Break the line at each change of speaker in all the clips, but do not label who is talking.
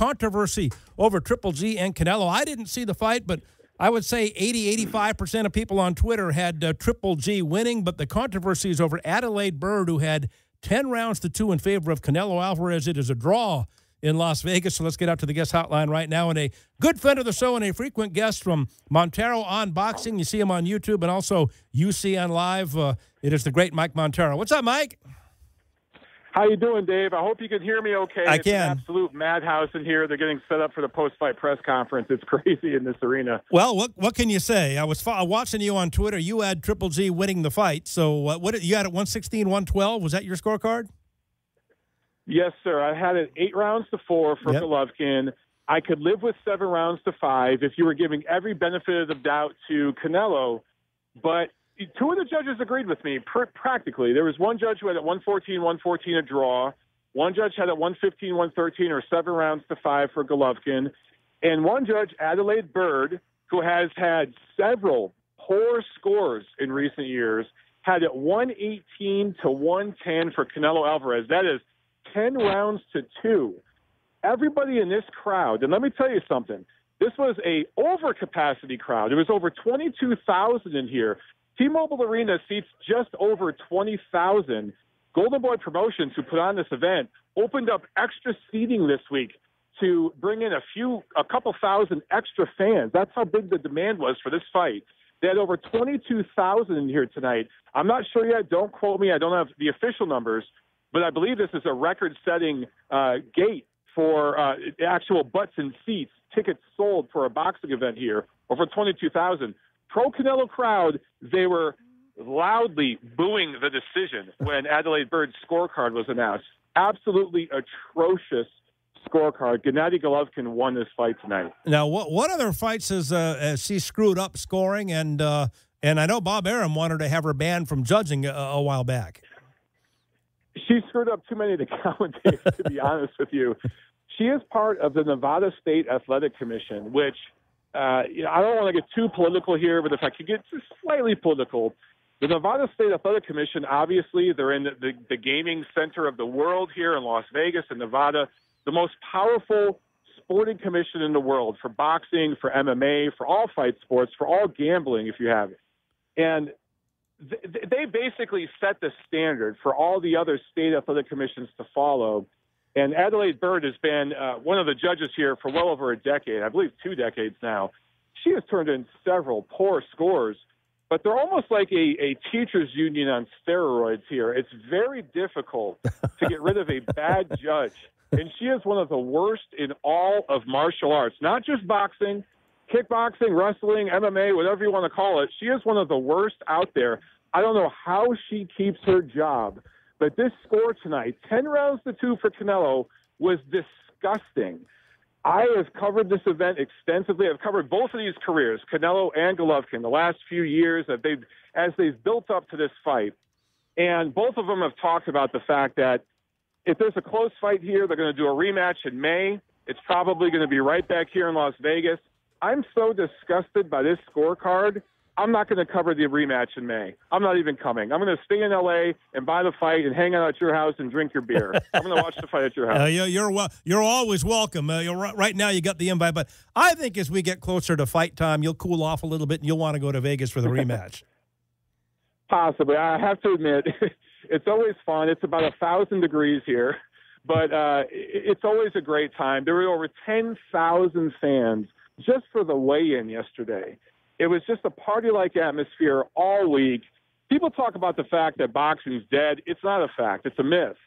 controversy over Triple G and Canelo. I didn't see the fight, but I would say 85% of people on Twitter had Triple G winning, but the controversy is over Adelaide Byrd, who had 10 rounds to 2 in favor of Canelo Alvarez. It is a draw in Las Vegas. So let's get out to the guest hotline right now. And a good friend of the show and a frequent guest from Montero on Boxing. You see him on YouTube and also UCN Live. It is the great Mike Montero. What's up, Mike?
How you doing, Dave? I hope you can hear me okay.
I
It's
can.
an absolute madhouse in here. They're getting set up for the post-fight press conference. It's crazy in this arena.
Well, what can you say? I was watching you on Twitter. You had Triple G winning the fight. So what you had at 116, 112? Was that your scorecard?
Yes, sir. I had it 8 rounds to 4 for Golovkin. I could live with 7 rounds to 5 if you were giving every benefit of the doubt to Canelo. But 2 of the judges agreed with me practically. There was one judge who had at 114 a draw. One judge had at 115, 113 or 7 rounds to 5 for Golovkin. And one judge, Adelaide Byrd, who has had several poor scores in recent years, had at 118 to 110 for Canelo Alvarez. That is 10 rounds to 2. Everybody in this crowd, and let me tell you something, this was a overcapacity crowd. It was over 22,000 in here. T-Mobile Arena seats just over 20,000. Golden Boy Promotions, who put on this event, opened up extra seating this week to bring in a couple thousand extra fans. That's how big the demand was for this fight. They had over 22,000 in here tonight. I'm not sure yet. Don't quote me. I don't have the official numbers. But I believe this is a record-setting gate for actual butts and seats, tickets sold for a boxing event here, over 22,000. Pro-Canelo crowd, they were loudly booing the decision when Adelaide Byrd's scorecard was announced. Absolutely atrocious scorecard. Gennady Golovkin won this fight tonight.
Now, what other fights has she screwed up scoring? And I know Bob Arum wanted to have her banned from judging a while back.
She screwed up too many to count, Dave, to be honest with you. She is part of the Nevada State Athletic Commission, which I don't want to get too political here, but if I could get just slightly political, the Nevada State Athletic Commission, obviously, they're in the gaming center of the world here in Las Vegas and Nevada, the most powerful sporting commission in the world for boxing, for MMA, for all fight sports, for all gambling, if you have it. And they basically set the standard for all the other state athletic commissions to follow. And Adelaide Byrd has been one of the judges here for well over a decade, I believe 2 decades now. She has turned in several poor scores, but they're almost like a teachers union on steroids here. It's very difficult to get rid of a bad judge. And she is one of the worst in all of martial arts, not just boxing, kickboxing, wrestling, MMA, whatever you want to call it. She is one of the worst out there. I don't know how she keeps her job, but this score tonight, 10 rounds to 2 for Canelo, was disgusting. I have covered this event extensively. I've covered both of these careers, Canelo and Golovkin, the last few years as they've built up to this fight. And both of them have talked about the fact that if there's a close fight here, they're going to do a rematch in May. It's probably going to be right back here in Las Vegas. I'm so disgusted by this scorecard. I'm not going to cover the rematch in May. I'm not even coming. I'm going to stay in L.A. and buy the fight and hang out at your house and drink your beer. I'm going to watch the fight at your house.
You're always welcome. Right now you got the invite, but I think as we get closer to fight time, you'll cool off a little bit and you'll want to go to Vegas for the rematch.
Possibly. I have to admit, it's always fun. It's about 1,000 degrees here, but it's always a great time. There were over 10,000 fans just for the weigh-in yesterday. It was just a party-like atmosphere all week. People talk about the fact that boxing's dead. It's not a fact. It's a myth.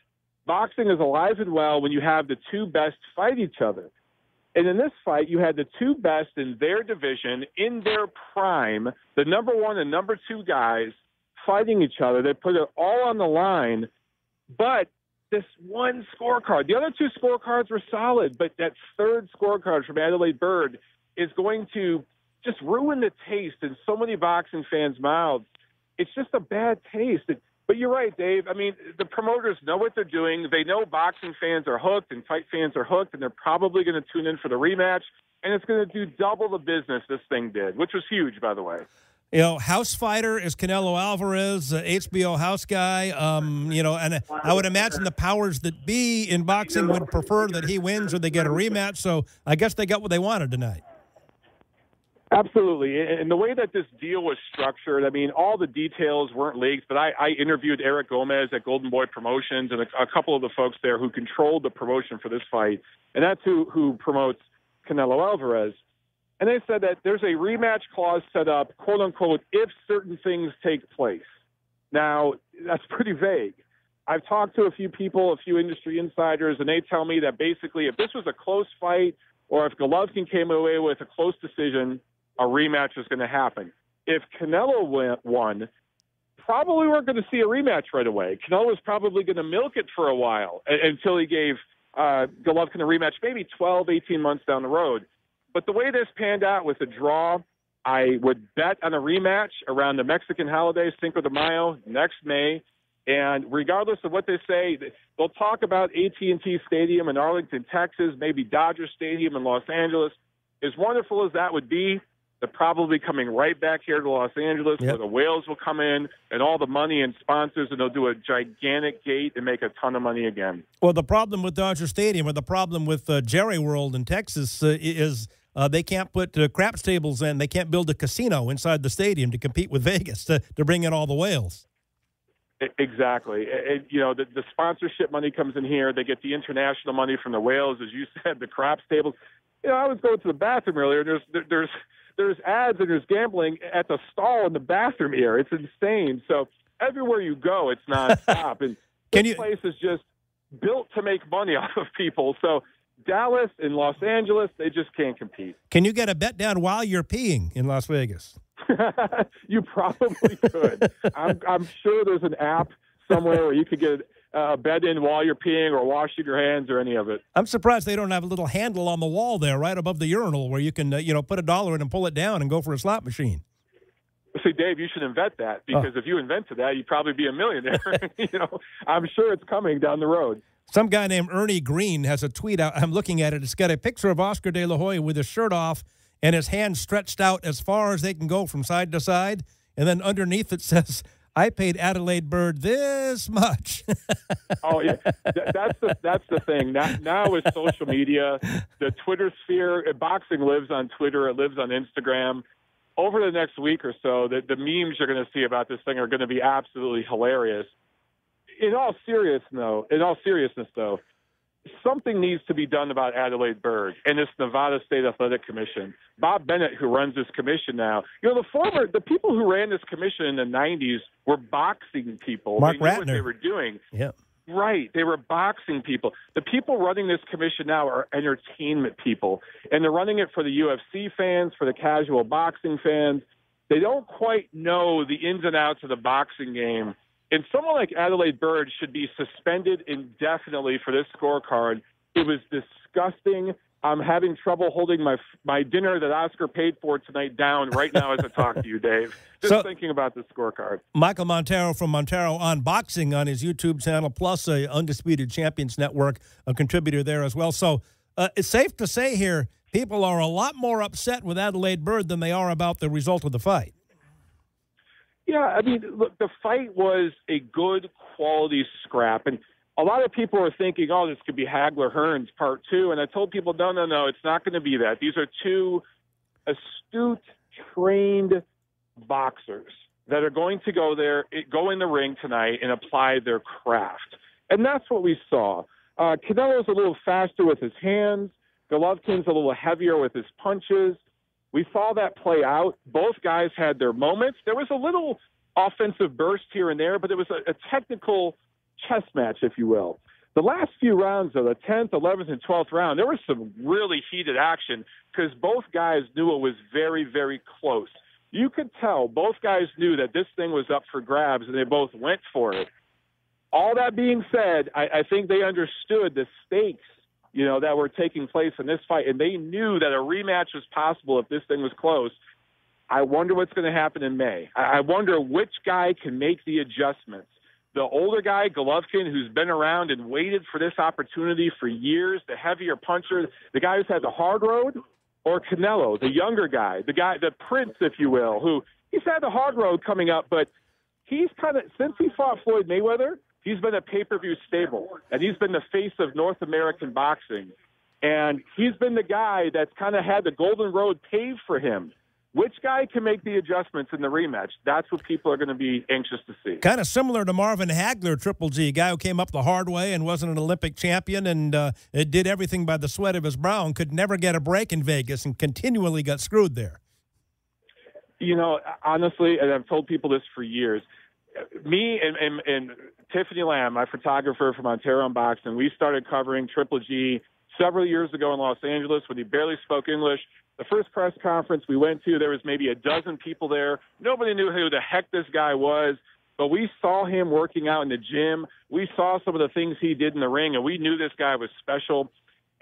Boxing is alive and well when you have the 2 best fight each other. And in this fight, you had the 2 best in their division, in their prime, the number 1 and number 2 guys fighting each other. They put it all on the line. But this one scorecard, the other 2 scorecards were solid, but that third scorecard from Adelaide Byrd is going to just ruin the taste in so many boxing fans' mouths. It's just a bad taste. But you're right, Dave. I mean, the promoters know what they're doing. They know boxing fans are hooked and fight fans are hooked, and they're probably going to tune in for the rematch, and it's going to do double the business this thing did, which was huge, by the way.
House fighter is Canelo Alvarez, HBO house guy. And I would imagine the powers that be in boxing would prefer that he wins or they get a rematch. So I guess they got what they wanted tonight.
Absolutely. And the way that this deal was structured, I mean, all the details weren't leaked, but I interviewed Eric Gomez at Golden Boy Promotions and a couple of the folks there who controlled the promotion for this fight. And that's who promotes Canelo Alvarez. And they said that there's a rematch clause set up, quote unquote, if certain things take place. Now, that's pretty vague. I've talked to a few people, a few industry insiders, and they tell me that basically if this was a close fight or if Golovkin came away with a close decision, a rematch was going to happen. If Canelo won, probably weren't going to see a rematch right away. Canelo was probably going to milk it for a while until he gave Golovkin a rematch, maybe 12, 18 months down the road. But the way this panned out with the draw, I would bet on a rematch around the Mexican holiday, Cinco de Mayo, next May. And regardless of what they say, they'll talk about AT&T Stadium in Arlington, Texas, maybe Dodger Stadium in Los Angeles. As wonderful as that would be, they're probably coming right back here to Los Angeles where the whales will come in and all the money and sponsors, and they'll do a gigantic gate and make a ton of money again.
Well, the problem with Dodger Stadium or the problem with Jerry World in Texas is they can't put craps tables in. They can't build a casino inside the stadium to compete with Vegas to bring in all the whales.
Exactly. The sponsorship money comes in here. They get the international money from the whales, as you said, the craps tables. I was going to the bathroom earlier, and there's ads and there's gambling at the stall in the bathroom here. It's insane. So everywhere you go, it's nonstop. And this place is just built to make money off of people. So Dallas and Los Angeles, they just can't compete. Can
you get a bet down while you're peeing in Las Vegas?
You probably could. I'm sure there's an app somewhere where you could get a bet in while you're peeing or washing your hands or any of it.
I'm surprised they don't have a little handle on the wall there right above the urinal where you can, put $1 in and pull it down and go for a slot machine.
See, Dave, you should invent that because if you invented that, you'd probably be a millionaire. I'm sure it's coming down the road.
Some guy named Ernie Green has a tweet out. I'm looking at it. It's got a picture of Oscar De La Hoya with his shirt off and his hands stretched out as far as they can go from side to side. And then underneath it says, I paid Adelaide Byrd this much.
Oh, yeah. That's the thing. Now with social media, the Twitter sphere, boxing lives on Twitter. It lives on Instagram. Over the next week or so, the memes you're going to see about this thing are going to be absolutely hilarious. In all seriousness, though, something needs to be done about Adelaide Byrd and this Nevada State Athletic Commission. Bob Bennett, who runs this commission now, the people who ran this commission in the 90s were boxing people.
Mark
they knew
Ratner.
what they were doing.
Yeah.
Right. They were boxing people. The people running this commission now are entertainment people, and they're running it for the UFC fans, for the casual boxing fans. They don't quite know the ins and outs of the boxing game. And someone like Adelaide Byrd should be suspended indefinitely for this scorecard. It was disgusting. I'm having trouble holding my dinner that Oscar paid for tonight down right now as I talk to you, Dave. Just thinking about this scorecard.
Michael Montero from Montero on Boxing on his YouTube channel, plus a Undisputed Champions Network, a contributor there as well. So it's safe to say here, people are a lot more upset with Adelaide Byrd than they are about the result of the fight.
Yeah, I mean, look, the fight was a good quality scrap. And a lot of people are thinking, oh, this could be Hagler-Hearns Part 2. And I told people, no, it's not going to be that. These are two astute, trained boxers that are going to go in the ring tonight and apply their craft. And that's what we saw. Canelo's a little faster with his hands. Golovkin's a little heavier with his punches. We saw that play out. Both guys had their moments. There was a little offensive burst here and there, but it was a technical chess match, if you will. The last few rounds, though, the 10th, 11th, and 12th round, there was some really heated action because both guys knew it was very, very close. You could tell both guys knew that this thing was up for grabs, and they both went for it. All that being said, I think they understood the stakes that were taking place in this fight, and they knew that a rematch was possible if this thing was close. I wonder what's going to happen in May. I wonder which guy can make the adjustments. The older guy, Golovkin, who's been around and waited for this opportunity for years, the heavier puncher, the guy who's had the hard road, or Canelo, the younger guy, the prince, if you will, who, he's had the hard road coming up, but he's kind of, since he fought Floyd Mayweather, he's been a pay-per-view stable, and he's been the face of North American boxing. And he's been the guy that's kind of had the golden road paved for him. Which guy can make the adjustments in the rematch? That's what people are going to be anxious to see.
Kind of similar to Marvin Hagler, Triple G, a guy who came up the hard way and wasn't an Olympic champion and it did everything by the sweat of his brow and could never get a break in Vegas and continually got screwed there.
You know, honestly, and I've told people this for years, me and Tiffany Lamb, my photographer from Montero Unboxing, we started covering Triple G several years ago in Los Angeles when he barely spoke English. The first press conference we went to, there was maybe a dozen people there. Nobody knew who the heck this guy was, but we saw him working out in the gym. We saw some of the things he did in the ring, and we knew this guy was special.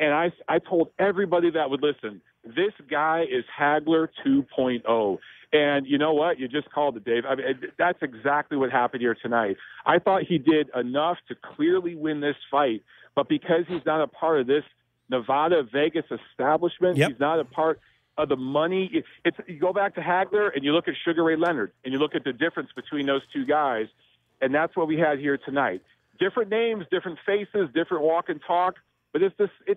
And I told everybody that would listen, this guy is Hagler 2.0. And you know what? You just called it, Dave. I mean, that's exactly what happened here tonight. I thought he did enough to clearly win this fight, but because he's not a part of this Nevada, Vegas establishment, he's not a part of the money. You go back to Hagler and you look at Sugar Ray Leonard and you look at the difference between those two guys, and that's what we had here tonight. Different names, different faces, different walk and talk, but it's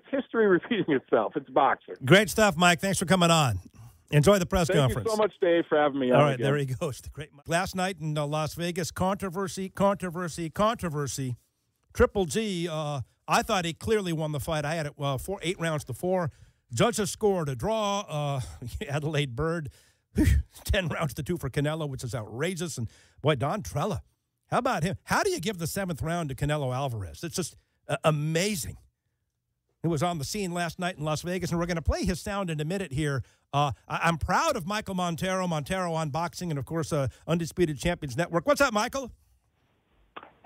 history repeating itself. It's boxing.
Great stuff, Mike. Thanks for coming on. Enjoy the press conference.
Thank you so much, Dave, for having me on.
All right,
again.
there he goes. The great last night in Las Vegas, controversy. Triple G, I thought he clearly won the fight. I had it 8 rounds to 4. Judges scored a draw. Adelaide Byrd, 10 rounds to 2 for Canelo, which is outrageous. And boy, Don Trella, how about him? How do you give the 7th round to Canelo Alvarez? It's just amazing. He was on the scene last night in Las Vegas, and we're going to play his sound in a minute here. I'm proud of Michael Montero Unboxing, and, of course, Undisputed Champions Network. What's up, Michael?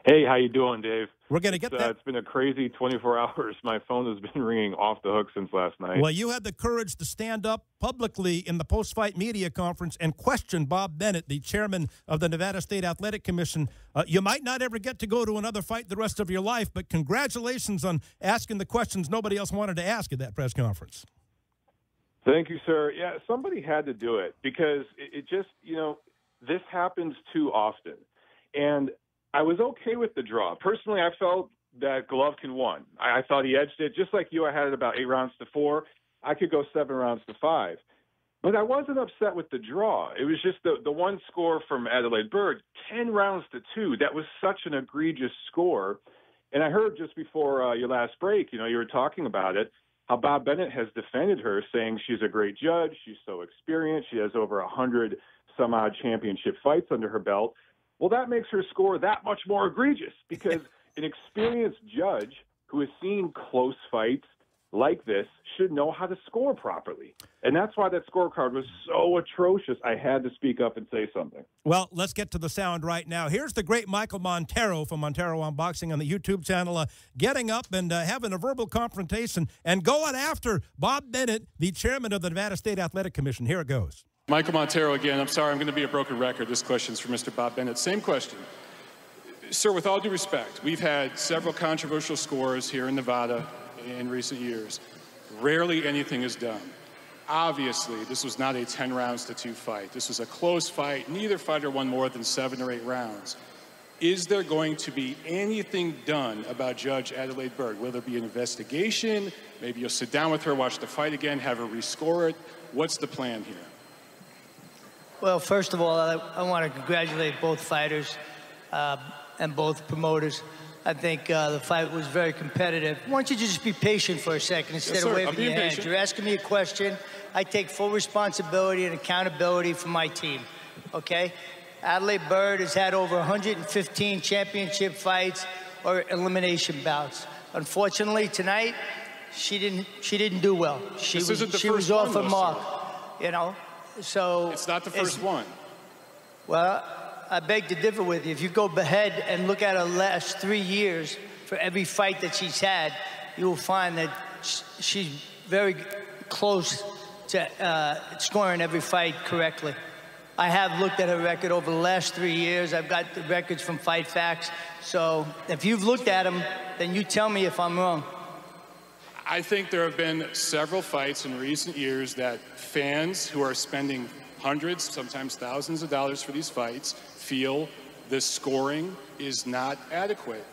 Hey, how you doing, Dave?
We're going to get that.
It's been a crazy 24 hours. My phone has been ringing off the hook since last night.
Well, you had the courage to stand up publicly in the post-fight media conference and question Bob Bennett, the chairman of the Nevada State Athletic Commission. You might not ever get to go to another fight the rest of your life, but congratulations on asking the questions nobody else wanted to ask at that press conference.
Thank you, sir. Yeah, somebody had to do it because it just, this happens too often. And I was okay with the draw. Personally, I felt that Golovkin won. I thought he edged it. Just like you, I had it about 8 rounds to 4. I could go 7 rounds to 5. But I wasn't upset with the draw. It was just the one score from Adelaide Byrd, 10 rounds to 2. That was such an egregious score. And I heard just before your last break, you were talking about it, how Bob Bennett has defended her, saying she's a great judge, she's so experienced, she has over 100 some odd championship fights under her belt. Well, that makes her score that much more egregious because an experienced judge who has seen close fights like this should know how to score properly. And that's why that scorecard was so atrocious. I had to speak up and say something.
Well, let's get to the sound right now. Here's the great Michael Montero from Montero Unboxing on the YouTube channel, getting up and having a verbal confrontation and going after Bob Bennett, the chairman of the Nevada State Athletic Commission. Here it goes.
Michael Montero again. I'm sorry, I'm going to be a broken record. This question's for Mr. Bob Bennett. Same question. Sir, with all due respect, we've had several controversial scores here in Nevada in recent years. Rarely anything is done. Obviously, this was not a 10 rounds to 2 fight. This was a close fight. Neither fighter won more than 7 or 8 rounds. Is there going to be anything done about Judge Adelaide Byrd? Will there be an investigation? Maybe you'll sit down with her, watch the fight again, have her rescore it. What's the plan here?
Well, first of all, I want to congratulate both fighters and both promoters. I think the fight was very competitive. Why don't you just be patient for a second instead of waving your hands? You're asking me a question. I take full responsibility and accountability for my team, okay? Adelaide Byrd has had over 115 championship fights or elimination bouts. Unfortunately, tonight, she didn't do well. She was off her mark, So
it's not the first one.
Well, I beg to differ with you. If you go ahead and look at her last 3 years for every fight that she's had, you will find that she's very close to scoring every fight correctly. I have looked at her record over the last 3 years. I've got the records from Fight Facts. So if you've looked at them, then you tell me if I'm wrong.
I think there have been several fights in recent years that fans who are spending hundreds, sometimes thousands of dollars for these fights, feel the scoring is not adequate.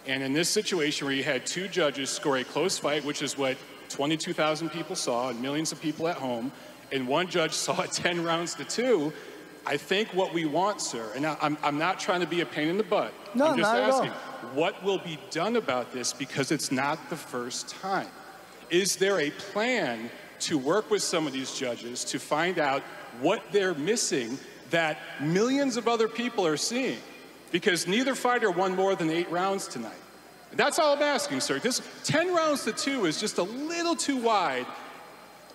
And in this situation where you had two judges score a close fight, which is what 22,000 people saw and millions of people at home, and one judge saw it 10 rounds to 2, I think what we want, sir, and I'm not trying to be a pain in the butt.
No,
I'm just
not
asking,
at all.
what will be done about this, because it's not the first time? Is there a plan to work with some of these judges to find out what they're missing that millions of other people are seeing? Because neither fighter won more than 8 rounds tonight. That's all I'm asking, sir. This 10 rounds to 2 is just a little too wide.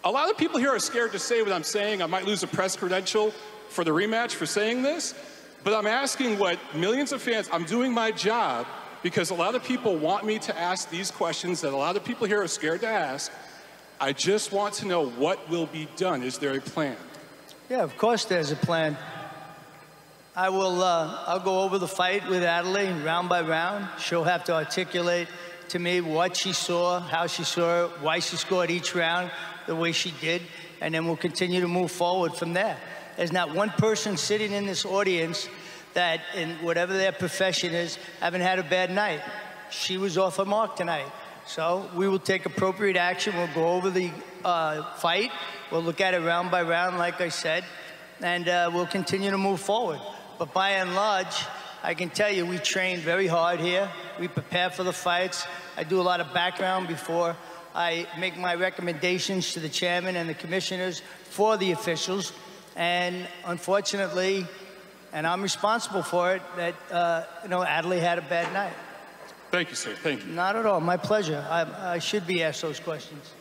A lot of people here are scared to say what I'm saying. I might lose a press credential for the rematch for saying this, but I'm asking what millions of fans, I'm doing my job because a lot of people want me to ask these questions that a lot of people here are scared to ask. I just want to know what will be done. Is there a plan?
Yeah, of course there's a plan. I'll go over the fight with Adelaide round by round. She'll have to articulate to me what she saw, how she saw it, why she scored each round the way she did, and then we'll continue to move forward from there. There's not one person sitting in this audience that, in whatever their profession is, haven't had a bad night. She was off her mark tonight. So we will take appropriate action. We'll go over the fight. We'll look at it round by round, like I said, and we'll continue to move forward. But by and large, I can tell you we train very hard here. We prepare for the fights. I do a lot of background before I make my recommendations to the chairman and the commissioners for the officials. And unfortunately, and I'm responsible for it, that Adelaide had a bad night.
Thank you, sir. Thank you.
Not at all. My pleasure. I should be asked those questions.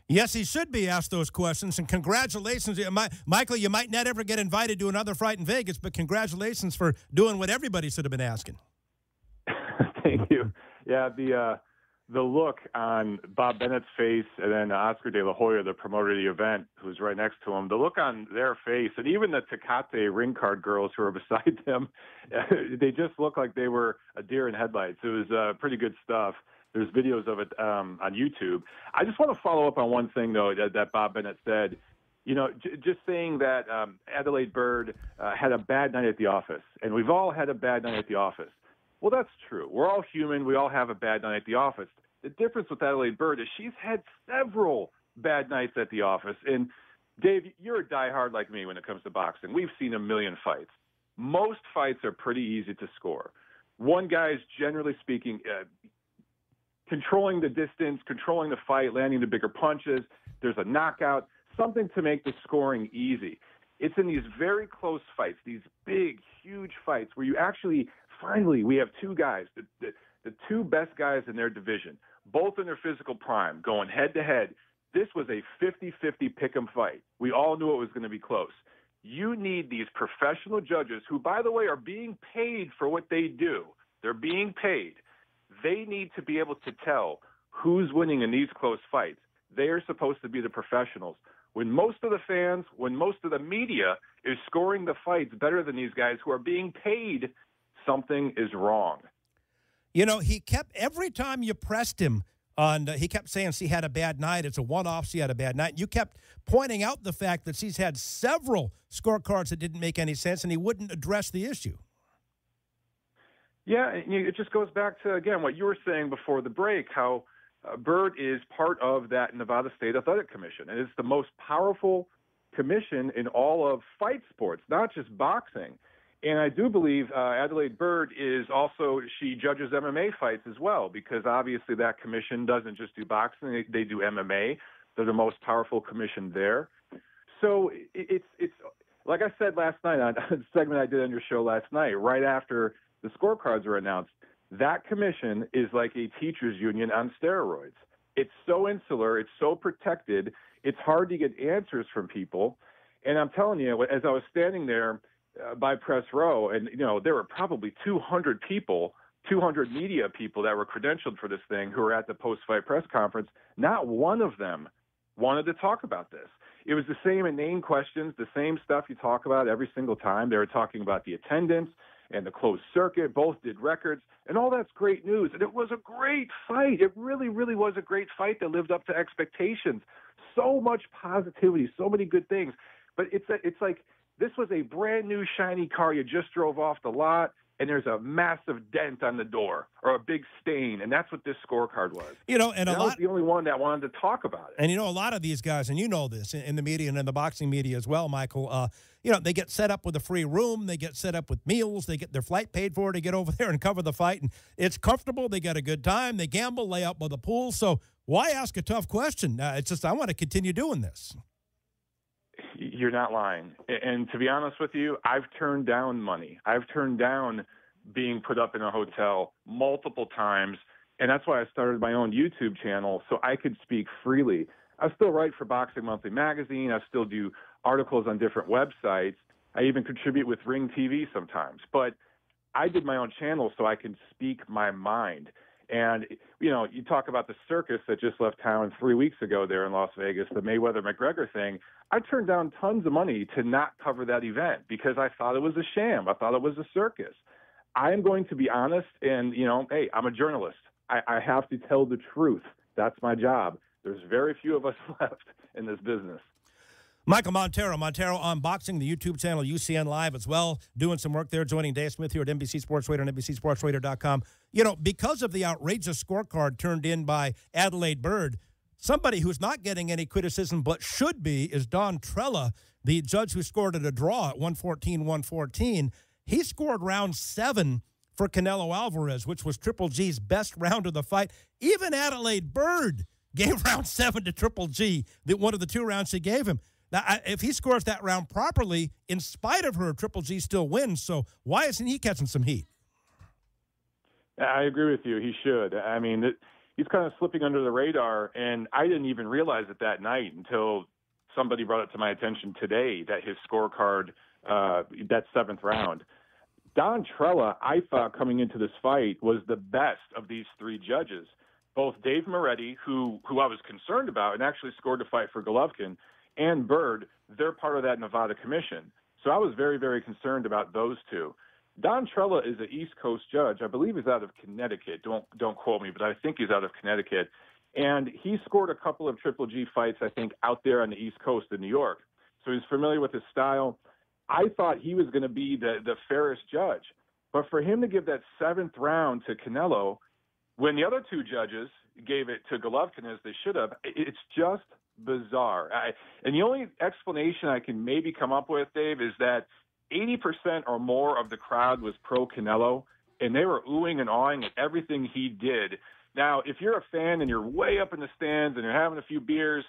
Yes, he should be asked those questions, and congratulations. Michael, you might not ever get invited to another fight in Vegas, but congratulations for doing what everybody should have been asking.
Thank you. Yeah, the look on Bob Bennett's face, and then Oscar De La Hoya, the promoter of the event, who's right next to him, the look on their face, and even the Tecate ring card girls who are beside them, they just look like they were a deer in headlights. It was pretty good stuff. There's videos of it on YouTube. I just want to follow up on one thing, though, that Bob Bennett said. You know, just saying that Adelaide Byrd had a bad night at the office, and we've all had a bad night at the office. Well, that's true. We're all human. We all have a bad night at the office. The difference with Adelaide Byrd is she's had several bad nights at the office. And, Dave, you're a diehard like me when it comes to boxing. We've seen a million fights. Most fights are pretty easy to score. One guy is, generally speaking, controlling the distance, controlling the fight, landing the bigger punches. There's a knockout, something to make the scoring easy. It's in these very close fights, these big, huge fights where you actually, finally, we have two guys, the two best guys in their division, both in their physical prime, going head-to-head. This was a 50-50 pick'em fight. We all knew it was going to be close. You need these professional judges who, by the way, are being paid for what they do. They're being paid. They need to be able to tell who's winning in these close fights. They are supposed to be the professionals. When most of the fans, when most of the media is scoring the fights better than these guys who are being paid, something is wrong.
You know, he kept, every time you pressed him on, he kept saying she had a bad night. It's a one-off. She had a bad night. You kept pointing out the fact that she's had several scorecards that didn't make any sense, and he wouldn't address the issue.
Yeah, it just goes back to, again, what you were saying before the break, how Byrd is part of that Nevada State Athletic Commission. And it's the most powerful commission in all of fight sports, not just boxing. And I do believe Adelaide Byrd is also, she judges MMA fights as well, because obviously that commission doesn't just do boxing, they do MMA. They're the most powerful commission there. So it's like I said last night on the segment I did on your show last night, right after the scorecards were announced, that commission is like a teachers union on steroids. It's so insular, it's so protected, it's hard to get answers from people. And I'm telling you, as I was standing there by press row, and there were probably 200 people, 200 media people that were credentialed for this thing who were at the post-fight press conference, not one of them wanted to talk about this. It was the same inane questions, the same stuff you talk about every single time. They were talking about the attendance and the closed circuit, both did records, and all that's great news. And it was a great fight. It really, really was a great fight that lived up to expectations. So much positivity, so many good things. But it's like this was a brand new shiny car you just drove off the lot, and there's a massive dent on the door or a big stain, and that's what this scorecard was.
And
I was the only one that wanted to talk about it.
And a lot of these guys, and you know this in the media and in the boxing media as well, Michael. They get set up with a free room, they get set up with meals, they get their flight paid for to get over there and cover the fight, and it's comfortable. They get a good time. They gamble, lay out by the pool. So why ask a tough question? It's just I want to continue doing this.
You're not lying. And to be honest with you, I've turned down money. I've turned down being put up in a hotel multiple times, and that's why I started my own YouTube channel so I could speak freely. I still write for Boxing Monthly magazine. I still do articles on different websites. I even contribute with Ring TV sometimes. But I did my own channel so I can speak my mind. And, you talk about the circus that just left town 3 weeks ago there in Las Vegas, the Mayweather-McGregor thing. I turned down tons of money to not cover that event because I thought it was a sham. I thought it was a circus. I am going to be honest, and, hey, I'm a journalist. I have to tell the truth. That's my job. There's very few of us left in this business.
Michael Montero on Boxing, the YouTube channel, UCN Live as well, doing some work there, joining Dave Smith here at NBC Sports Radio and NBCSportsRadio.com. Because of the outrageous scorecard turned in by Adelaide Byrd, somebody who's not getting any criticism but should be is Don Trella, the judge who scored at a draw at 114-114. He scored round 7 for Canelo Alvarez, which was Triple G's best round of the fight. Even Adelaide Byrd gave round 7 to Triple G, one of the 2 rounds she gave him. Now, if he scores that round properly, in spite of her, Triple G still wins. So why isn't he catching some heat?
I agree with you. He should. I mean, he's kind of slipping under the radar, and I didn't even realize it that night until somebody brought it to my attention today that his scorecard, that 7th round. Don Trella, I thought coming into this fight, was the best of these 3 judges. Both Dave Moretti, who I was concerned about and actually scored the fight for Golovkin, and Byrd, they're part of that Nevada commission. So I was very, very concerned about those 2. Don Trella is an East Coast judge. I believe he's out of Connecticut. Don't quote me, but I think he's out of Connecticut. And he scored a couple of Triple G fights, I think, out there on the East Coast in New York. So he's familiar with his style. I thought he was going to be the fairest judge. But for him to give that 7th round to Canelo, when the other 2 judges gave it to Golovkin as they should have, it's just bizarre. And the only explanation I can maybe come up with, Dave, is that 80% or more of the crowd was pro-Canelo, and they were oohing and awing at everything he did. Now, if you're a fan and you're way up in the stands and you're having a few beers,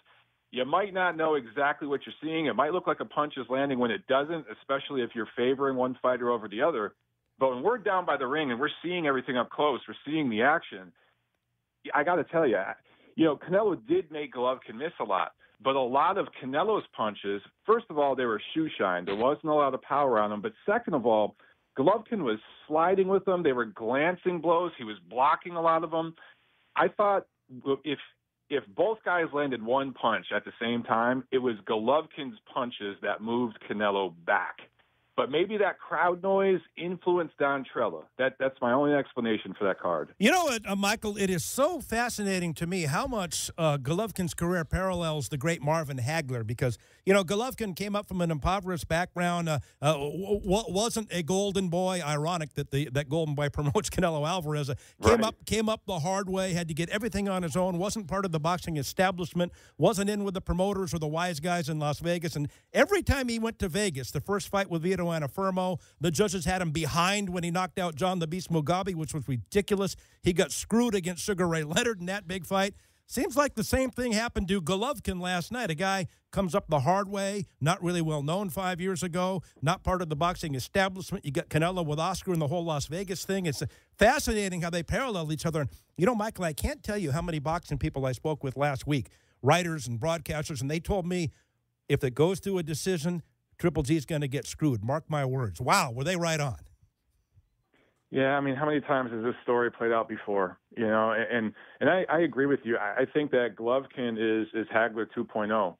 you might not know exactly what you're seeing. It might look like a punch is landing when it doesn't, especially if you're favoring one fighter over the other. But when we're down by the ring and we're seeing everything up close, we're seeing the action, I got to tell you, Canelo did make Golovkin miss a lot. But a lot of Canelo's punches, first of all, they were shoe-shined. There wasn't a lot of power on them. But second of all, Golovkin was sliding with them. They were glancing blows. He was blocking a lot of them. I thought if both guys landed one punch at the same time, it was Golovkin's punches that moved Canelo back. But maybe that crowd noise influenced Don Trella. That's my only explanation for that card.
You know what, Michael? It is so fascinating to me how much Golovkin's career parallels the great Marvin Hagler, because, Golovkin came up from an impoverished background, wasn't a golden boy. Ironic that golden boy promotes Canelo Alvarez. Came up the hard way, had to get everything on his own, wasn't part of the boxing establishment, wasn't in with the promoters or the wise guys in Las Vegas. And every time he went to Vegas, the first fight with Vito Anafirmo, the judges had him behind when he knocked out John the Beast Mugabe, which was ridiculous. He got screwed against Sugar Ray Leonard in that big fight. Seems like the same thing happened to Golovkin last night. A guy comes up the hard way, not really well known 5 years ago, not part of the boxing establishment. You got Canelo with Oscar and the whole Las Vegas thing. It's fascinating how they parallel each other. And, Michael, I can't tell you how many boxing people I spoke with last week, writers and broadcasters, and they told me if it goes to a decision, Triple G's going to get screwed. Mark my words. Wow, were they right on?
Yeah, I mean, how many times has this story played out before? And I agree with you. I think that Golovkin is Hagler 2.0,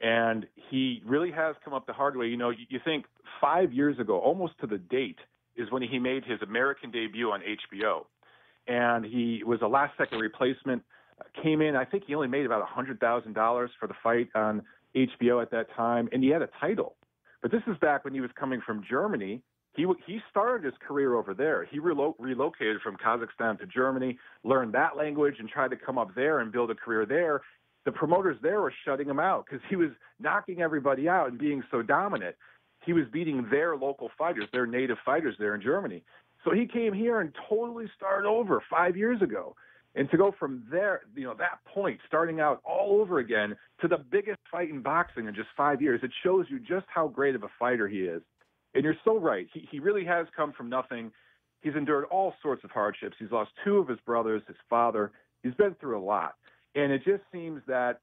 and he really has come up the hard way. You think 5 years ago, almost to the date, is when he made his American debut on HBO, and he was a last-second replacement. Came in, I think he only made about $100,000 for the fight on HBO at that time, and he had a title. But this is back when he was coming from Germany. He started his career over there. He relocated from Kazakhstan to Germany, learned that language, and tried to come up there and build a career there. The promoters there were shutting him out because he was knocking everybody out and being so dominant. He was beating their local fighters, their native fighters there in Germany. So he came here and totally started over 5 years ago. And to go from there, that point, starting out all over again, to the biggest fight in boxing in just 5 years, it shows you just how great of a fighter he is. And you're so right. He really has come from nothing. He's endured all sorts of hardships. He's lost 2 of his brothers, his father. He's been through a lot. And it just seems that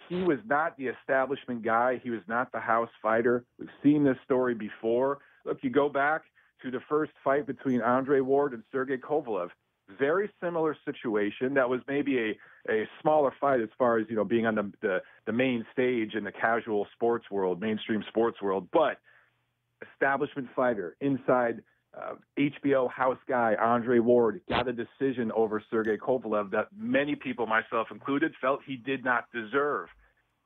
he was not the establishment guy. He was not the house fighter. We've seen this story before. Look, you go back to the first fight between Andre Ward and Sergey Kovalev. Very similar situation. That was maybe a smaller fight as far as, being on the main stage in the casual sports world, mainstream sports world. But establishment fighter inside HBO house guy Andre Ward got a decision over Sergey Kovalev that many people, myself included, felt he did not deserve.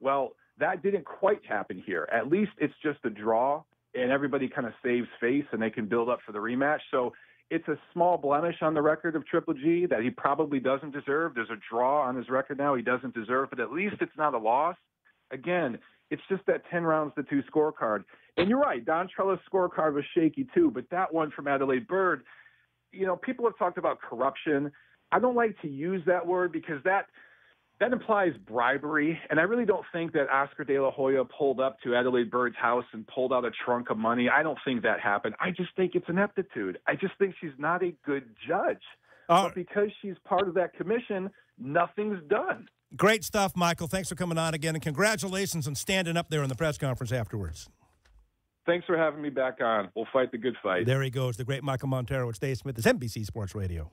Well, that didn't quite happen here. At least it's just a draw, and everybody kind of saves face, and they can build up for the rematch. So it's a small blemish on the record of Triple G that he probably doesn't deserve. There's a draw on his record now he doesn't deserve, but at least it's not a loss. Again, it's just that 10 rounds to 2 scorecard. And you're right, Don Trella's scorecard was shaky too, but that one from Adelaide Byrd, people have talked about corruption. I don't like to use that word because that implies bribery, and I really don't think that Oscar De La Hoya pulled up to Adelaide Byrd's house and pulled out a trunk of money. I don't think that happened. I just think it's ineptitude. I just think she's not a good judge. But because she's part of that commission, nothing's done.
Great stuff, Michael. Thanks for coming on again, and congratulations on standing up there in the press conference afterwards.
Thanks for having me back on. We'll fight the good fight.
There he goes, the great Michael Montero with Dave Smith. It's NBC Sports Radio.